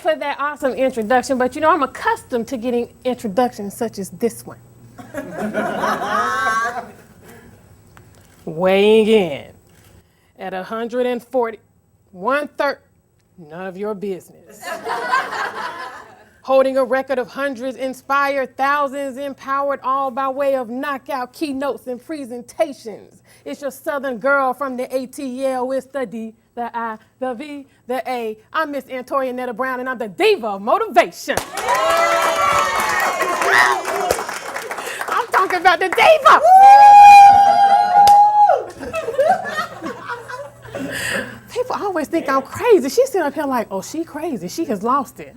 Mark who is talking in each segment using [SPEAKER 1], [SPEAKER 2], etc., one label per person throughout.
[SPEAKER 1] for that awesome introduction, but you know, I'm accustomed to getting introductions such as this one. Weighing in at 140, 1/3, none of your business. Holding a record of hundreds inspired, thousands empowered, all by way of knockout keynotes and presentations. It's your Southern girl from the ATL with the D, the I, the V, the A. I'm Miss Tori Brown, and I'm the Diva of Motivation. I'm talking about the Diva. People always think I'm crazy. She's sitting up here like, oh, she crazy. She has lost it.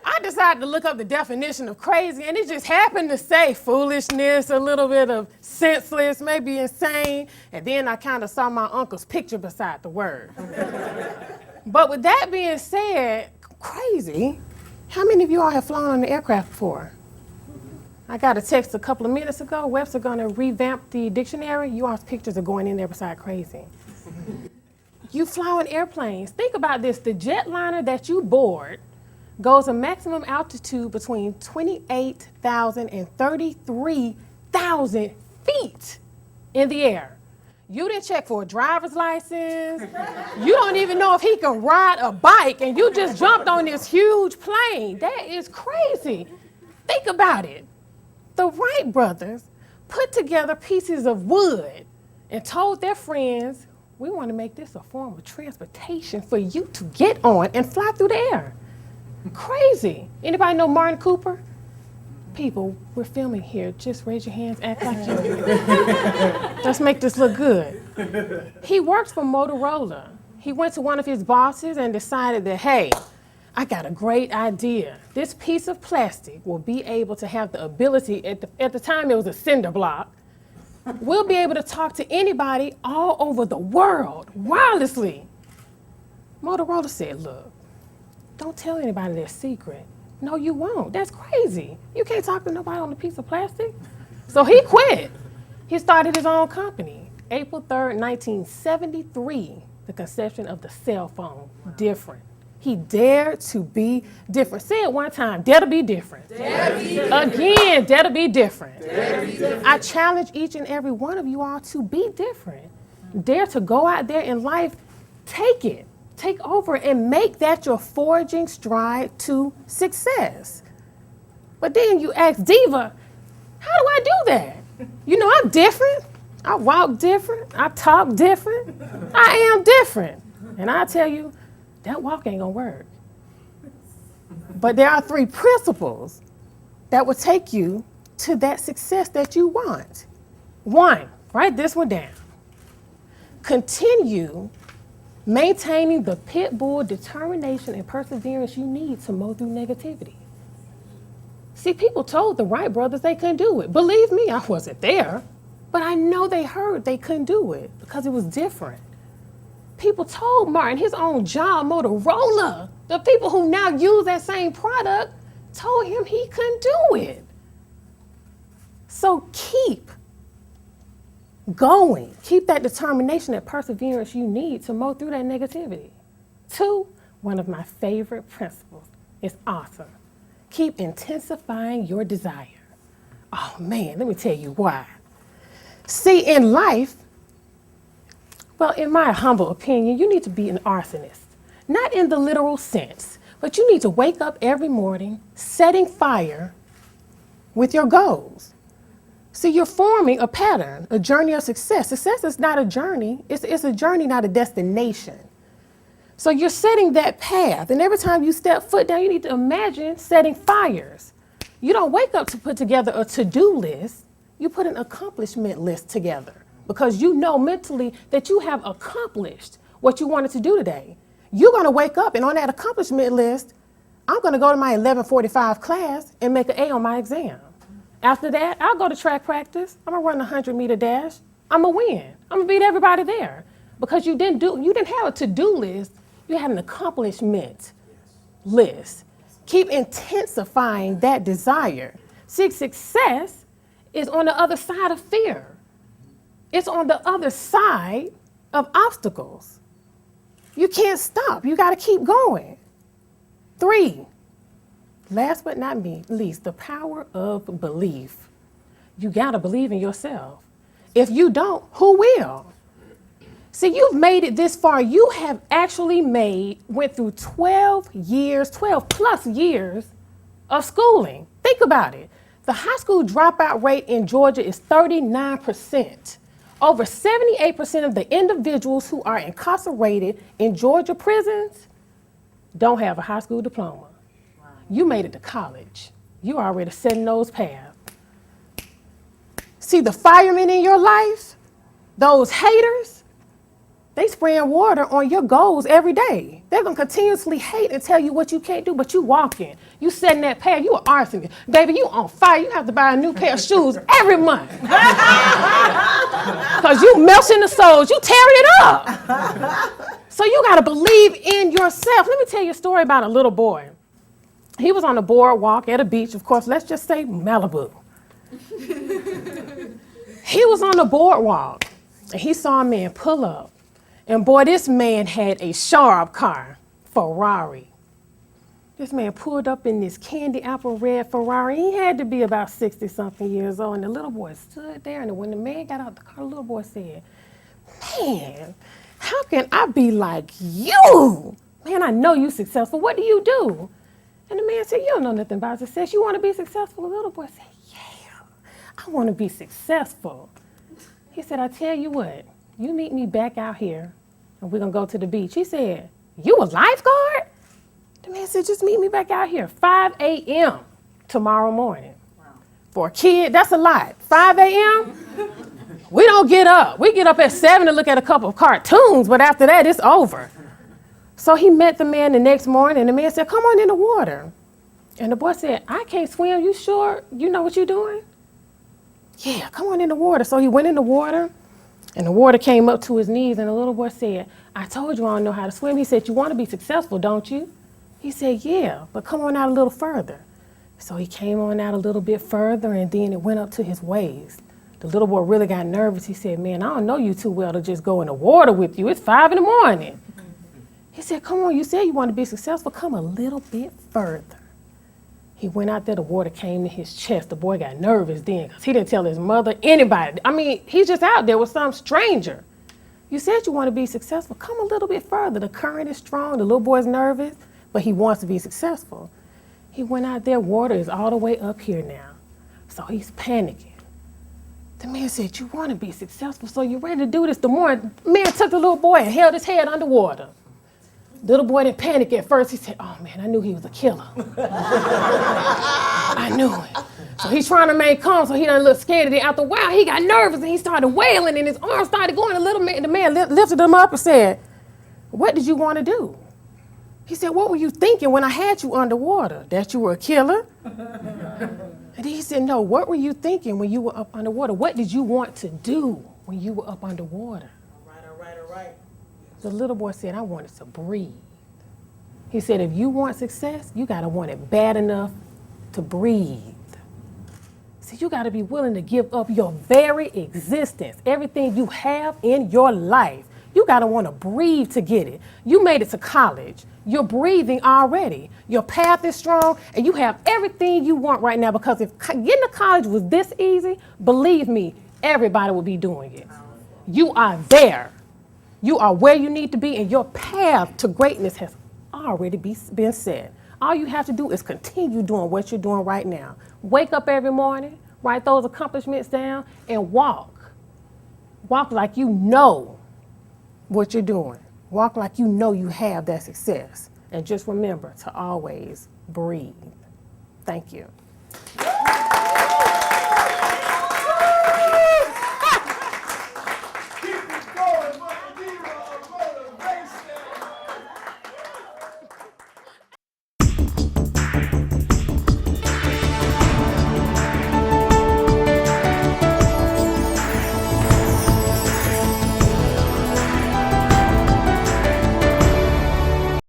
[SPEAKER 1] I decided to look up the definition of crazy, and it just happened to say foolishness, a little bit of senseless, maybe insane, and then I kind of saw my uncle's picture beside the word. But with that being said, crazy, how many of you all have flown on an aircraft before? I got a text a couple of minutes ago. Webster's going to revamp the dictionary. You all's pictures are going in there beside crazy. You fly on airplanes. Think about this. The jetliner that you board goes a maximum altitude between 28,000 and 33,000 feet in the air. You didn't check for a driver's license. You don't even know if he can ride a bike, and you just jumped on this huge plane. That is crazy. Think about it. The Wright brothers put together pieces of wood and told their friends, we want to make this a form of transportation for you to get on and fly through the air. Crazy. Anybody know Martin Cooper? People, we're filming here. Just raise your hands, act like you. Let's make this look good. He works for Motorola. He went to one of his bosses and decided that, hey, I got a great idea. This piece of plastic will be able to have the ability, at the time it was a cinder block, we'll be able to talk to anybody all over the world wirelessly. Motorola said, look, don't tell anybody their secret. No, you won't. That's crazy. You can't talk to nobody on a piece of plastic. So he quit. He started his own company. April 3rd, 1973, the conception of the cell phone, different. He dared to be different. Say it one time, dare to be different. Dare to be different. Again, dare to be different. Dare to be different. I challenge each and every one of you all to be different. Dare to go out there in life, take it, take over, and make that your forging stride to success. But then you ask Diva, how do I do that? You know, I'm different. I walk different. I talk different. I am different. And I tell you, that walk ain't gonna work. But there are 3 principles that will take you to that success that you want. 1, write this one down. Continue maintaining the pit bull determination and perseverance you need to mow through negativity. See, people told the Wright brothers they couldn't do it. Believe me, I wasn't there, but I know they heard they couldn't do it because it was different. People told Martin, his own job, Motorola, the people who now use that same product, told him he couldn't do it. So keep going. Keep that determination, that perseverance you need to mow through that negativity. 2, one of my favorite principles is awesome. Keep intensifying your desire. Oh man, let me tell you why. See, in life, well, in my humble opinion, you need to be an arsonist. Not in the literal sense, but you need to wake up every morning setting fire with your goals. See, you're forming a pattern, a journey of success. Success is not a journey, it's a journey, not a destination. So you're setting that path, and every time you step foot down, you need to imagine setting fires. You don't wake up to put together a to-do list, you put an accomplishment list together. Because you know mentally that you have accomplished what you wanted to do today. You're gonna wake up and on that accomplishment list, I'm gonna go to my 11:45 class and make an A on my exam. After that, I'll go to track practice. I'm gonna run a 100-meter dash. I'm gonna win. I'm gonna beat everybody there. Because you didn't have a to-do list, you had an accomplishment list. Keep intensifying that desire. See, success is on the other side of fear. It's on the other side of obstacles. You can't stop. You got to keep going. 3, last but not least, the power of belief. You gotta believe in yourself. If you don't, who will? See, you've made it this far. You have actually went through 12 plus years of schooling. Think about it. The high school dropout rate in Georgia is 39%. Over 78% of the individuals who are incarcerated in Georgia prisons don't have a high school diploma. Wow. You made it to college. You already setting those paths. See, the firemen in your life, those haters, they spraying water on your goals every day. They're gonna continuously hate and tell you what you can't do, but you walking. You setting that path, you an arsonist. Baby, you on fire, you have to buy a new pair of shoes every month. Cause you melting the soles, you tearing it up. So you gotta believe in yourself. Let me tell you a story about a little boy. He was on the boardwalk at a beach, of course, let's just say Malibu. He was on the boardwalk and he saw a man pull up. And boy, this man had a sharp car, Ferrari. This man pulled up in this candy apple red Ferrari. He had to be about 60-something years old. And the little boy stood there, and when the man got out the car, the little boy said, man, how can I be like you? Man, I know you successful. What do you do? And the man said, you don't know nothing about success. You want to be successful? The little boy said, yeah, I want to be successful. He said, I tell you what. You meet me back out here, and we're going to go to the beach. He said, you a lifeguard? The man said, just meet me back out here, 5 a.m. tomorrow morning. Wow. For a kid, that's a lot. 5 a.m.? We don't get up. We get up at 7 to look at a couple of cartoons, but after that, it's over. So he met the man the next morning, and the man said, come on in the water. And the boy said, I can't swim. You sure you know what you're doing? Yeah, come on in the water. So he went in the water. And the water came up to his knees, and the little boy said, I told you I don't know how to swim. He said, you want to be successful, don't you? He said, yeah, but come on out a little further. So he came on out a little bit further, and then it went up to his waist. The little boy really got nervous. He said, man, I don't know you too well to just go in the water with you. It's 5 in the morning. He said, come on, you said you want to be successful. Come a little bit further. He went out there, the water came to his chest. The boy got nervous then because he didn't tell his mother, anybody. I mean, he's just out there with some stranger. You said you want to be successful. Come a little bit further. The current is strong. The little boy's nervous, but he wants to be successful. He went out there. Water is all the way up here now. So he's panicking. The man said, you want to be successful, so you're ready to do this. The man took the little boy and held his head underwater. Little boy didn't panic at first. He said, oh man, I knew he was a killer. I knew it. So he's trying to remain calm so he doesn't look scared. And then after a while, he got nervous and he started wailing and his arms started going. The man lifted him up and said, what did you want to do? He said, what were you thinking when I had you underwater? That you were a killer? And he said, no, what were you thinking when you were up underwater? What did you want to do when you were up underwater? All right. The little boy said, I wanted to breathe. He said, if you want success, you gotta want it bad enough to breathe. See, you gotta be willing to give up your very existence, everything you have in your life. You gotta wanna breathe to get it. You made it to college. You're breathing already. Your path is strong, and you have everything you want right now, because if getting to college was this easy, believe me, everybody would be doing it. You are there. You are where you need to be, and your path to greatness has already been set. All you have to do is continue doing what you're doing right now. Wake up every morning, write those accomplishments down, and walk. Walk like you know what you're doing. Walk like you know you have that success. And just remember to always breathe. Thank you.